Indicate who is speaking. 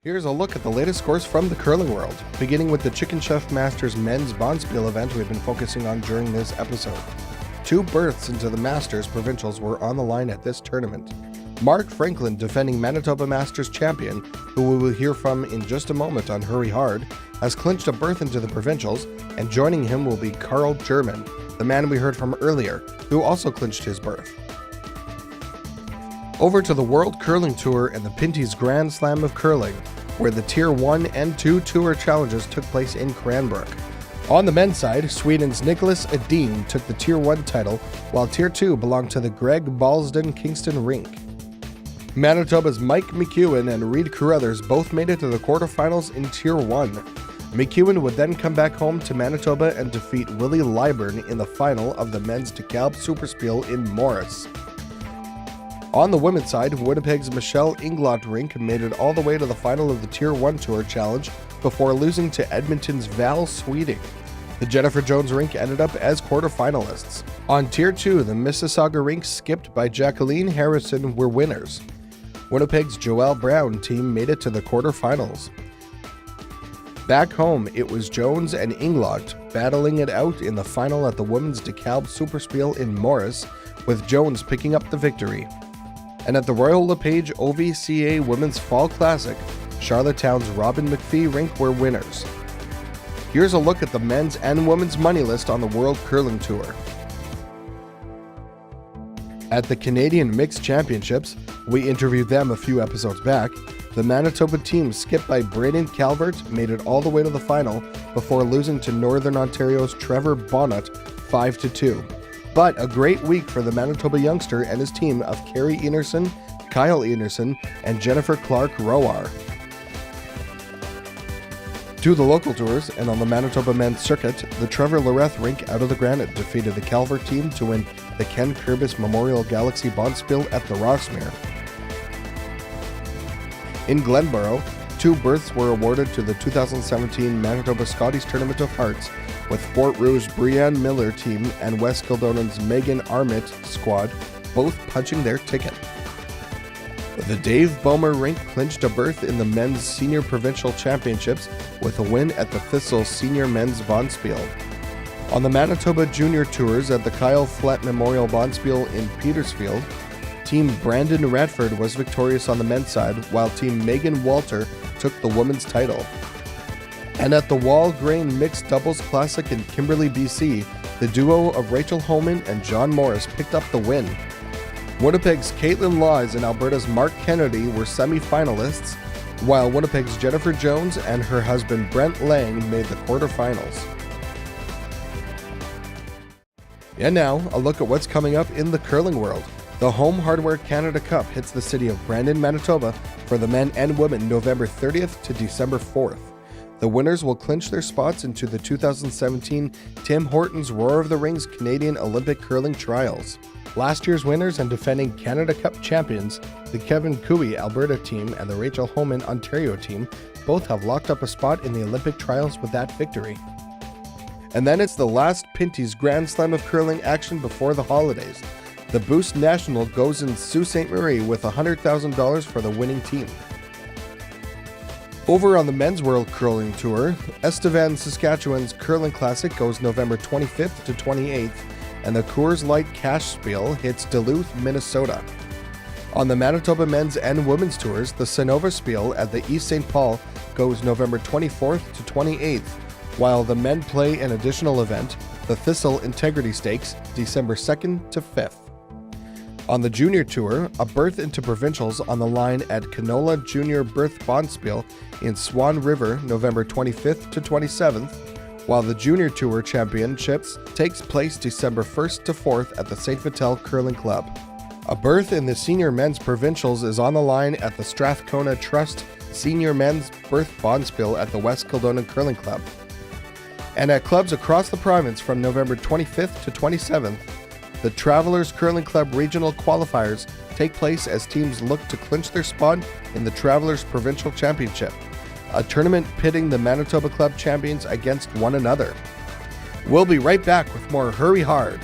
Speaker 1: Here's a look at the latest scores from the curling world, beginning with the Chicken Chef Masters men's bonspiel event we've been focusing on during this episode. 2 berths into the Masters provincials were on the line at this tournament. Mark Franklin, defending Manitoba Masters champion, who we will hear from in just a moment on Hurry Hard, has clinched a berth into the provincials, and joining him will be Carl German, the man we heard from earlier, who also clinched his berth. Over to the World Curling Tour and the Pinty's Grand Slam of Curling, where the Tier 1 and 2 Tour challenges took place in Cranbrook. On the men's side, Sweden's Nicholas Edin took the Tier 1 title, while Tier 2 belonged to the Greg Balsden Kingston rink. Manitoba's Mike McEwen and Reid Carruthers both made it to the quarterfinals in Tier 1. McEwen would then come back home to Manitoba and defeat Willie Lyburn in the final of the men's DeKalb Superspiel in Morris. On the women's side, Winnipeg's Michelle Inglot rink made it all the way to the final of the Tier 1 Tour Challenge before losing to Edmonton's Val Sweeting. The Jennifer Jones rink ended up as quarterfinalists. On Tier 2, the Mississauga rink, skipped by Jacqueline Harrison, were winners. Winnipeg's Joelle Brown team made it to the quarterfinals. Back home, it was Jones and Inglot battling it out in the final at the women's DeKalb Superspiel in Morris, with Jones picking up the victory. And at the Royal LePage OVCA Women's Fall Classic, Charlottetown's Robin McPhee rink were winners. Here's a look at the men's and women's money list on the World Curling Tour. At the Canadian Mixed Championships, we interviewed them a few episodes back, the Manitoba team, skipped by Braden Calvert, made it all the way to the final before losing to Northern Ontario's Trevor Bonnet 5-2. But a great week for the Manitoba youngster and his team of Carrie Enerson, Kyle Enerson, and Jennifer Clark-Roar. To the local tours and on the Manitoba men's circuit, the Trevor Loreth rink out of the Granite defeated the Calvert team to win the Ken Kurbis Memorial Galaxy Bonspiel at the Rossmere. In Glenborough, 2 berths were awarded to the 2017 Manitoba Scotties Tournament of Hearts, with Fort Rouge Brianne Miller team and West Kildonan's Megan Armitt squad both punching their ticket. The Dave Bomer rink clinched a berth in the men's senior provincial championships with a win at the Thistle Senior Men's Bonspiel. On the Manitoba Junior Tours at the Kyle Flett Memorial Bonspiel in Petersfield, Team Brandon Radford was victorious on the men's side, while Team Megan Walter took the women's title. And at the Walgrain Mixed Doubles Classic in Kimberley, BC, the duo of Rachel Homan and John Morris picked up the win. Winnipeg's Caitlin Laws and Alberta's Mark Kennedy were semi-finalists, while Winnipeg's Jennifer Jones and her husband Brent Lang made the quarterfinals. And now, a look at what's coming up in the curling world. The Home Hardware Canada Cup hits the city of Brandon, Manitoba for the men and women November 30th to December 4th. The winners will clinch their spots into the 2017 Tim Hortons Roar of the Rings Canadian Olympic Curling Trials. Last year's winners and defending Canada Cup champions, the Kevin Cooey Alberta team and the Rachel Homan Ontario team, both have locked up a spot in the Olympic trials with that victory. And then it's the last Pinty's Grand Slam of Curling action before the holidays. The Boost National goes in Sault Ste. Marie with $100,000 for the winning team. Over on the Men's World Curling Tour, Estevan, Saskatchewan's Curling Classic goes November 25th to 28th, and the Coors Light Cash Spiel hits Duluth, Minnesota. On the Manitoba Men's and Women's Tours, the Sonova Spiel at the East St. Paul goes November 24th to 28th, while the men play an additional event, the Thistle Integrity Stakes, December 2nd to 5th. On the Junior Tour, a berth into provincials on the line at Canola Junior Berth Bonspiel in Swan River, November 25th to 27th, while the Junior Tour Championships takes place December 1st to 4th at the St. Vital Curling Club. A berth in the Senior Men's Provincials is on the line at the Strathcona Trust Senior Men's Berth Bonspiel at the West Kildonan Curling Club. And at clubs across the province from November 25th to 27th, the Travelers Curling Club Regional Qualifiers take place as teams look to clinch their spot in the Travelers Provincial Championship, a tournament pitting the Manitoba Club champions against one another. We'll be right back with more Hurry Hard.